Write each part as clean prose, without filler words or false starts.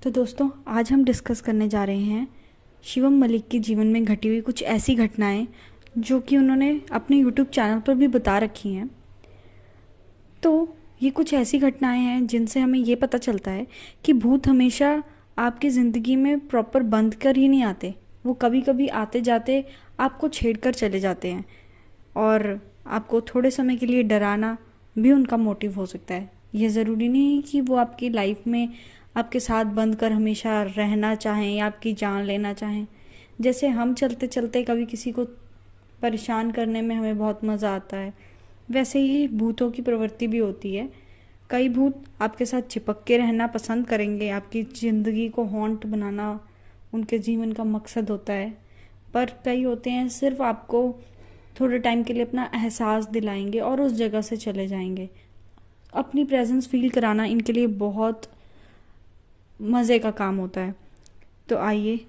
तो दोस्तों, आज हम डिस्कस करने जा रहे हैं शिवम मलिक के जीवन में घटी हुई कुछ ऐसी घटनाएं जो कि उन्होंने अपने यूट्यूब चैनल पर भी बता रखी हैं। तो ये कुछ ऐसी घटनाएं हैं जिनसे हमें ये पता चलता है कि भूत हमेशा आपकी ज़िंदगी में प्रॉपर बंद कर ही नहीं आते। वो कभी कभी आते जाते आपको छेड़ कर चले जाते हैं और आपको थोड़े समय के लिए डराना भी उनका मोटिव हो सकता है। ये ज़रूरी नहीं कि वो आपकी लाइफ में आपके साथ बंद कर हमेशा रहना चाहें या आपकी जान लेना चाहें। जैसे हम चलते चलते कभी किसी को परेशान करने में हमें बहुत मज़ा आता है, वैसे ही भूतों की प्रवृत्ति भी होती है। कई भूत आपके साथ चिपक के रहना पसंद करेंगे, आपकी ज़िंदगी को हॉन्ट बनाना उनके जीवन का मकसद होता है। पर कई होते हैं सिर्फ आपको थोड़े टाइम के लिए अपना एहसास दिलाएंगे और उस जगह से चले जाएंगे। अपनी प्रेजेंस फील कराना इनके लिए बहुत मज़े का काम होता है। तो आइए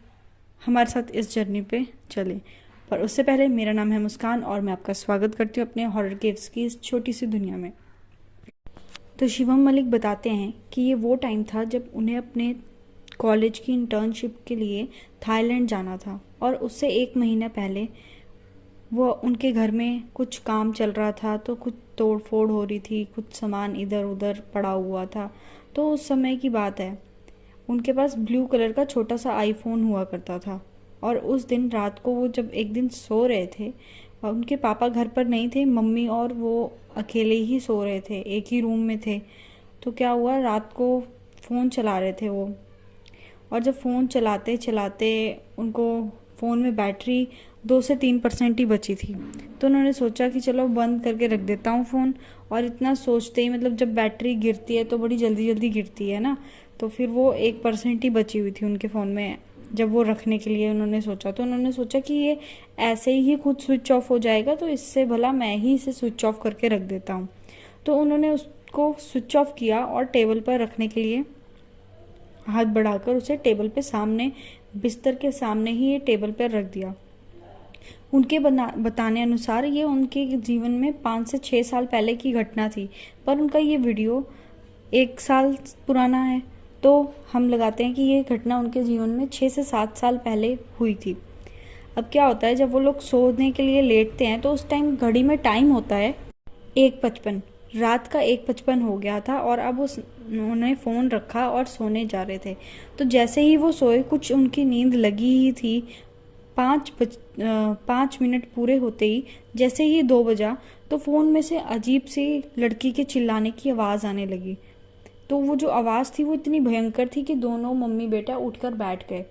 हमारे साथ इस जर्नी पे चलें। पर उससे पहले, मेरा नाम है मुस्कान और मैं आपका स्वागत करती हूँ अपने हॉरर केव्स की इस छोटी सी दुनिया में। तो शिवम मलिक बताते हैं कि ये वो टाइम था जब उन्हें अपने कॉलेज की इंटर्नशिप के लिए थाईलैंड जाना था और उससे 1 महीना पहले वो उनके घर में कुछ काम चल रहा था, तो कुछ तोड़ फोड़ हो रही थी, कुछ सामान इधर उधर पड़ा हुआ था। तो उस समय की बात है, उनके पास ब्लू कलर का छोटा सा आईफोन हुआ करता था। और उस दिन रात को वो जब एक दिन सो रहे थे, उनके पापा घर पर नहीं थे, मम्मी और वो अकेले ही सो रहे थे, एक ही रूम में थे। तो क्या हुआ, रात को फ़ोन चला रहे थे वो, और जब फ़ोन चलाते चलाते उनको फ़ोन में बैटरी 2 से 3% ही बची थी। तो उन्होंने सोचा कि चलो बंद करके रख देता हूँ फ़ोन। और इतना सोचते ही, मतलब जब बैटरी गिरती है तो बड़ी जल्दी जल्दी गिरती है ना, तो फिर वो 1% ही बची हुई थी उनके फ़ोन में। जब वो रखने के लिए उन्होंने सोचा, तो उन्होंने सोचा कि ये ऐसे ही खुद स्विच ऑफ हो जाएगा, तो इससे भला मैं ही इसे स्विच ऑफ करके रख देता हूँ। तो उन्होंने उसको स्विच ऑफ किया और टेबल पर रखने के लिए हाथ बढ़ाकर उसे टेबल पे सामने, बिस्तर के सामने ही ये टेबल पर रख दिया। उनके बताने अनुसार ये उनके जीवन में 5 से 6 साल पहले की घटना थी, पर उनका ये वीडियो 1 साल पुराना है। तो हम लगाते हैं कि ये घटना उनके जीवन में 6 से 7 साल पहले हुई थी। अब क्या होता है, जब वो लोग सोने के लिए लेटते हैं तो उस टाइम घड़ी में टाइम होता है 1:55। रात का 1:55 हो गया था और अब उन्होंने फ़ोन रखा और सोने जा रहे थे। तो जैसे ही वो सोए, कुछ उनकी नींद लगी ही थी। 5 मिनट पूरे होते ही, जैसे ही 2 बजा, तो फ़ोन में से अजीब सी लड़की के चिल्लाने की आवाज़ आने लगी। तो वो जो आवाज़ थी वो इतनी भयंकर थी कि दोनों मम्मी बेटा उठकर बैठ गए।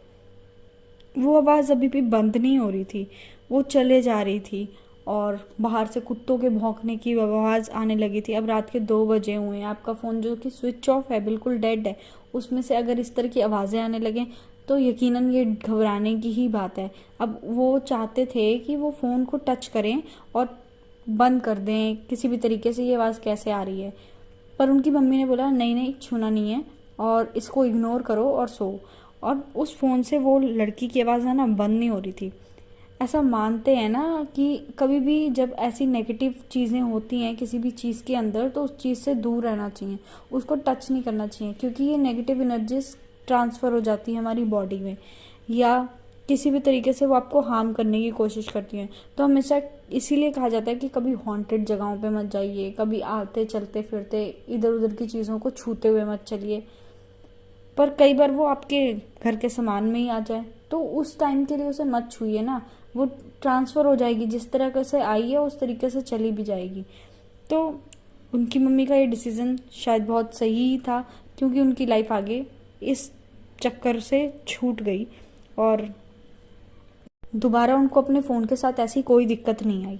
वो आवाज़ अभी भी बंद नहीं हो रही थी, वो चले जा रही थी और बाहर से कुत्तों के भौंकने की आवाज़ आने लगी थी। अब रात के 2 बजे हुए हैं, आपका फ़ोन जो कि स्विच ऑफ है, बिल्कुल डेड है, उसमें से अगर इस तरह की आवाज़ें आने लगें तो यकीनन ये घबराने की ही बात है। अब वो चाहते थे कि वो फ़ोन को टच करें और बंद कर दें किसी भी तरीके से, ये आवाज़ कैसे आ रही है। पर उनकी मम्मी ने बोला नहीं नहीं, छूना नहीं है और इसको इग्नोर करो और सो। और उस फ़ोन से वो लड़की की आवाज़ है ना बंद नहीं हो रही थी। ऐसा मानते हैं ना कि कभी भी जब ऐसी नेगेटिव चीज़ें होती हैं किसी भी चीज़ के अंदर, तो उस चीज़ से दूर रहना चाहिए, उसको टच नहीं करना चाहिए, क्योंकि ये नेगेटिव एनर्जीज ट्रांसफ़र हो जाती है हमारी बॉडी में, या किसी भी तरीके से वो आपको हार्म करने की कोशिश करती हैं। तो हमेशा इसीलिए कहा जाता है कि कभी हॉन्टेड जगहों पे मत जाइए, कभी आते चलते फिरते इधर उधर की चीज़ों को छूते हुए मत चलिए। पर कई बार वो आपके घर के सामान में ही आ जाए, तो उस टाइम के लिए उसे मत छूइए ना, वो ट्रांसफ़र हो जाएगी, जिस तरह से आई है उस तरीके से चली भी जाएगी। तो उनकी मम्मी का ये डिसीज़न शायद बहुत सही ही था, क्योंकि उनकी लाइफ आगे इस चक्कर से छूट गई और दोबारा उनको अपने फ़ोन के साथ ऐसी कोई दिक्कत नहीं आई।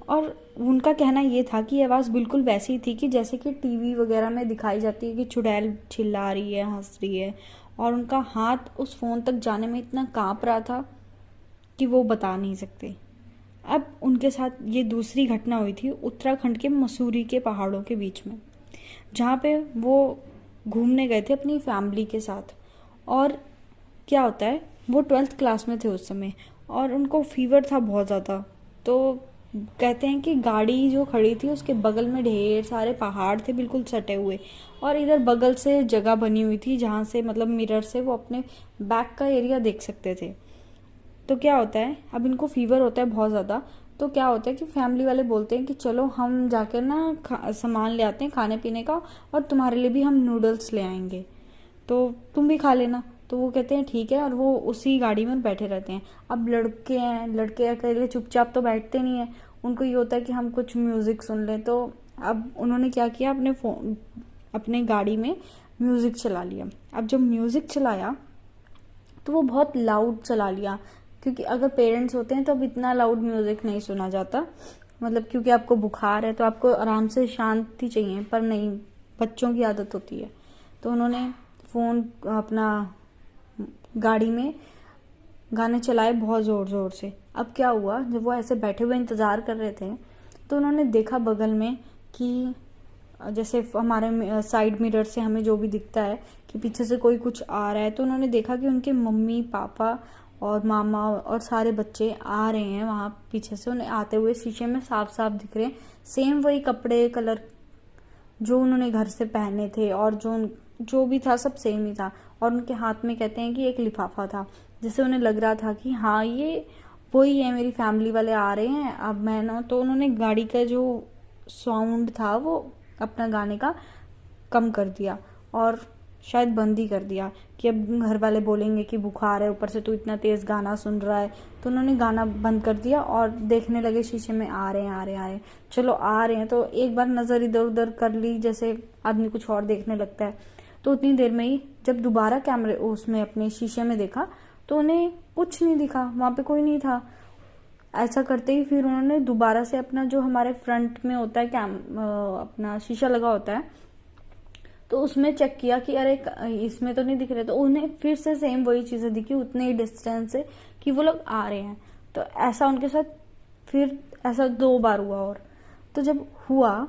और उनका कहना ये था कि आवाज़ बिल्कुल वैसी थी कि जैसे कि टीवी वगैरह में दिखाई जाती है कि चुड़ैल चिल्ला रही है, हंस रही है। और उनका हाथ उस फ़ोन तक जाने में इतना कांप रहा था कि वो बता नहीं सकते। अब उनके साथ ये दूसरी घटना हुई थी उत्तराखंड के मसूरी के पहाड़ों के बीच में, जहाँ पे वो घूमने गए थे अपनी फैमिली के साथ। और क्या होता है, वो 12th क्लास में थे उस समय और उनको फीवर था बहुत ज़्यादा। तो कहते हैं कि गाड़ी जो खड़ी थी उसके बगल में ढेर सारे पहाड़ थे बिल्कुल सटे हुए, और इधर बगल से जगह बनी हुई थी जहाँ से मतलब मिरर से वो अपने बैक का एरिया देख सकते थे। तो क्या होता है, अब इनको फीवर होता है बहुत ज़्यादा, तो क्या होता है कि फैमिली वाले बोलते हैं कि चलो हम जाकर ना सामान ले आते हैं खाने पीने का, और तुम्हारे लिए भी हम नूडल्स ले आएंगे, तो तुम भी खा लेना। तो वो कहते हैं ठीक है, और वो उसी गाड़ी में बैठे रहते हैं। अब लड़के हैं, लड़के अकेले चुपचाप तो बैठते नहीं है, उनको ये होता है कि हम कुछ म्यूज़िक सुन लें। तो अब उन्होंने क्या किया, अपने गाड़ी में म्यूज़िक चला लिया। अब जब म्यूज़िक चलाया तो वो बहुत लाउड चला लिया, क्योंकि अगर पेरेंट्स होते हैं तो अब इतना लाउड म्यूज़िक नहीं सुना जाता, मतलब क्योंकि आपको बुखार है तो आपको आराम से शांति चाहिए, पर नहीं, बच्चों की आदत होती है। तो उन्होंने फ़ोन अपना गाड़ी में गाने चलाए बहुत ज़ोर ज़ोर से। अब क्या हुआ, जब वो ऐसे बैठे हुए इंतज़ार कर रहे थे तो उन्होंने देखा बगल में कि जैसे हमारे साइड मिरर से हमें जो भी दिखता है कि पीछे से कोई कुछ आ रहा है, तो उन्होंने देखा कि उनके मम्मी पापा और मामा और सारे बच्चे आ रहे हैं वहाँ पीछे से, उन्हें आते हुए शीशे में साफ साफ दिख रहे हैं। सेम वही कपड़े कलर जो उन्होंने घर से पहने थे, और जो भी था सब सेम ही था। और उनके हाथ में कहते हैं कि एक लिफाफा था, जिससे उन्हें लग रहा था कि हाँ ये वही है, मेरी फैमिली वाले आ रहे हैं। अब मैं ना, तो उन्होंने गाड़ी का जो साउंड था वो अपना गाने का कम कर दिया, और शायद बंद ही कर दिया कि अब घर वाले बोलेंगे कि बुखार है, ऊपर से तू इतना तेज़ गाना सुन रहा है। तो उन्होंने गाना बंद कर दिया और देखने लगे शीशे में, आ रहे हैं आ रहे हैं आ रहे हैं, चलो आ रहे हैं। तो एक बार नज़र इधर उधर कर ली, जैसे आदमी कुछ और देखने लगता है। तो उतनी देर में ही जब दोबारा कैमरे उसमें अपने शीशे में देखा तो उन्हें कुछ नहीं दिखा, वहाँ पे कोई नहीं था। ऐसा करते ही फिर उन्होंने दोबारा से अपना जो हमारे फ्रंट में होता है अपना शीशा लगा होता है, तो उसमें चेक किया कि अरे इसमें तो नहीं दिख रहे। तो उन्हें फिर से सेम वही चीज़ें दिखी उतने ही डिस्टेंस से कि वो लोग आ रहे हैं। तो ऐसा उनके साथ फिर ऐसा 2 बार हुआ। और तो जब हुआ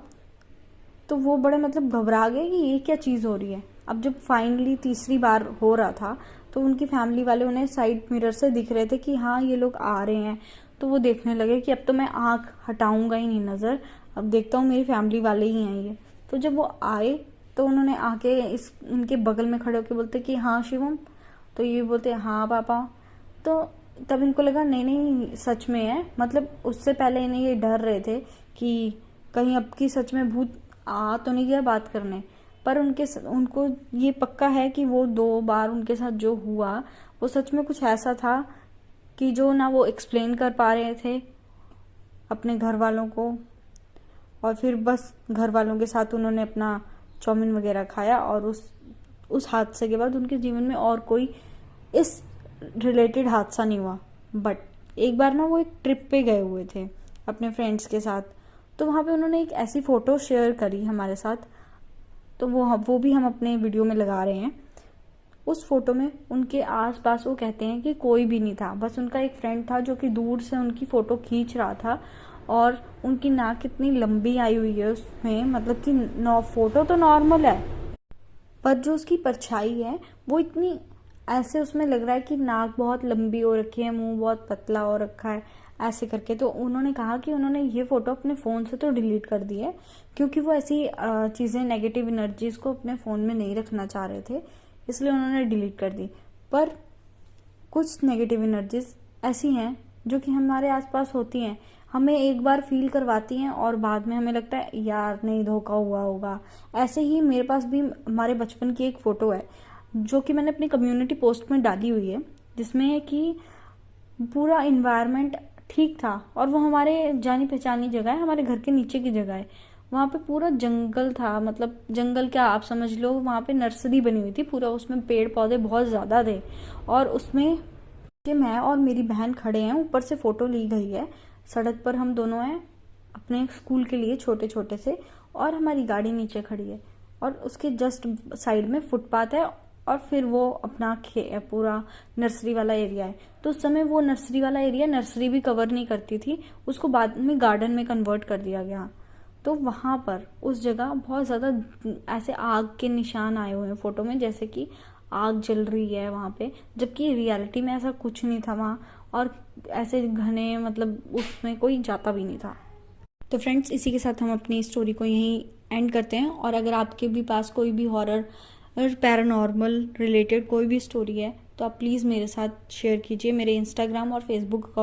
तो वो बड़े मतलब घबरा गए कि ये क्या चीज़ हो रही है। अब जब फाइनली तीसरी बार हो रहा था तो उनकी फैमिली वाले उन्हें साइड मिरर से दिख रहे थे कि हाँ ये लोग आ रहे हैं। तो वो देखने लगे कि अब तो मैं आँख हटाऊंगा ही नहीं नज़र, अब देखता हूँ मेरी फैमिली वाले ही हैं ये। तो जब वो आए तो उन्होंने आके उनके बगल में खड़े होकर बोलते कि हाँ शिवम, तो ये बोलते हाँ पापा। तो तब इनको लगा नहीं नहीं सच में है, मतलब उससे पहले इन्हें ये डर रहे थे कि कहीं अब की सच में भूत आ तो नहीं गया बात करने। पर उनको ये पक्का है कि वो 2 बार उनके साथ जो हुआ वो सच में कुछ ऐसा था कि जो ना वो एक्सप्लेन कर पा रहे थे अपने घर वालों को। और फिर बस घर वालों के साथ उन्होंने अपना चाउमीन वगैरह खाया, और उस हादसे के बाद उनके जीवन में और कोई इस रिलेटेड हादसा नहीं हुआ। बट एक बार ना वो एक ट्रिप पे गए हुए थे अपने फ्रेंड्स के साथ, तो वहाँ पे उन्होंने एक ऐसी फ़ोटो शेयर करी हमारे साथ, तो वो भी हम अपने वीडियो में लगा रहे हैं। उस फोटो में उनके आसपास वो कहते हैं कि कोई भी नहीं था, बस उनका एक फ्रेंड था जो कि दूर से उनकी फ़ोटो खींच रहा था। और उनकी नाक कितनी लंबी आई हुई है उसमें, मतलब कि फोटो तो नॉर्मल है पर जो उसकी परछाई है वो इतनी ऐसे उसमें लग रहा है कि नाक बहुत लंबी हो रखी है, मुंह बहुत पतला हो रखा है ऐसे करके। तो उन्होंने कहा कि उन्होंने ये फ़ोटो अपने फ़ोन से तो डिलीट कर दी है, क्योंकि वो ऐसी चीज़ें नेगेटिव एनर्जीज को अपने फ़ोन में नहीं रखना चाह रहे थे, इसलिए उन्होंने डिलीट कर दी। पर कुछ नेगेटिव एनर्जीज ऐसी हैं जो कि हमारे आसपास होती हैं, हमें एक बार फील करवाती हैं और बाद में हमें लगता है यार नहीं धोखा हुआ होगा। ऐसे ही मेरे पास भी हमारे बचपन की एक फ़ोटो है जो कि मैंने अपनी कम्युनिटी पोस्ट में डाली हुई है, जिसमें कि पूरा इन्वायरमेंट ठीक था और वो हमारे जानी पहचानी जगह है, हमारे घर के नीचे की जगह है। वहाँ पे पूरा जंगल था, मतलब जंगल क्या आप समझ लो, वहाँ पे नर्सरी बनी हुई थी पूरा, उसमें पेड़ पौधे बहुत ज़्यादा थे। और उसमें कि मैं और मेरी बहन खड़े हैं, ऊपर से फ़ोटो ली गई है, सड़क पर हम दोनों हैं अपने स्कूल के लिए छोटे छोटे से, और हमारी गाड़ी नीचे खड़ी है और उसके जस्ट साइड में फुटपाथ है और फिर वो अपना पूरा नर्सरी वाला एरिया है। तो उस समय वो नर्सरी वाला एरिया नर्सरी भी कवर नहीं करती थी, उसको बाद में गार्डन में कन्वर्ट कर दिया गया। तो वहाँ पर उस जगह बहुत ज़्यादा ऐसे आग के निशान आए हुए हैं फ़ोटो में, जैसे कि आग जल रही है वहाँ पे, जबकि रियलिटी में ऐसा कुछ नहीं था वहाँ। और ऐसे घने मतलब उसमें कोई जाता भी नहीं था। तो फ्रेंड्स, इसी के साथ हम अपनी स्टोरी को यहीं एंड करते हैं। और अगर आपके भी पास कोई भी हॉरर और पैरानॉर्मल रिलेटेड कोई भी स्टोरी है तो आप प्लीज़ मेरे साथ शेयर कीजिए मेरे इंस्टाग्राम और फेसबुक अकाउंट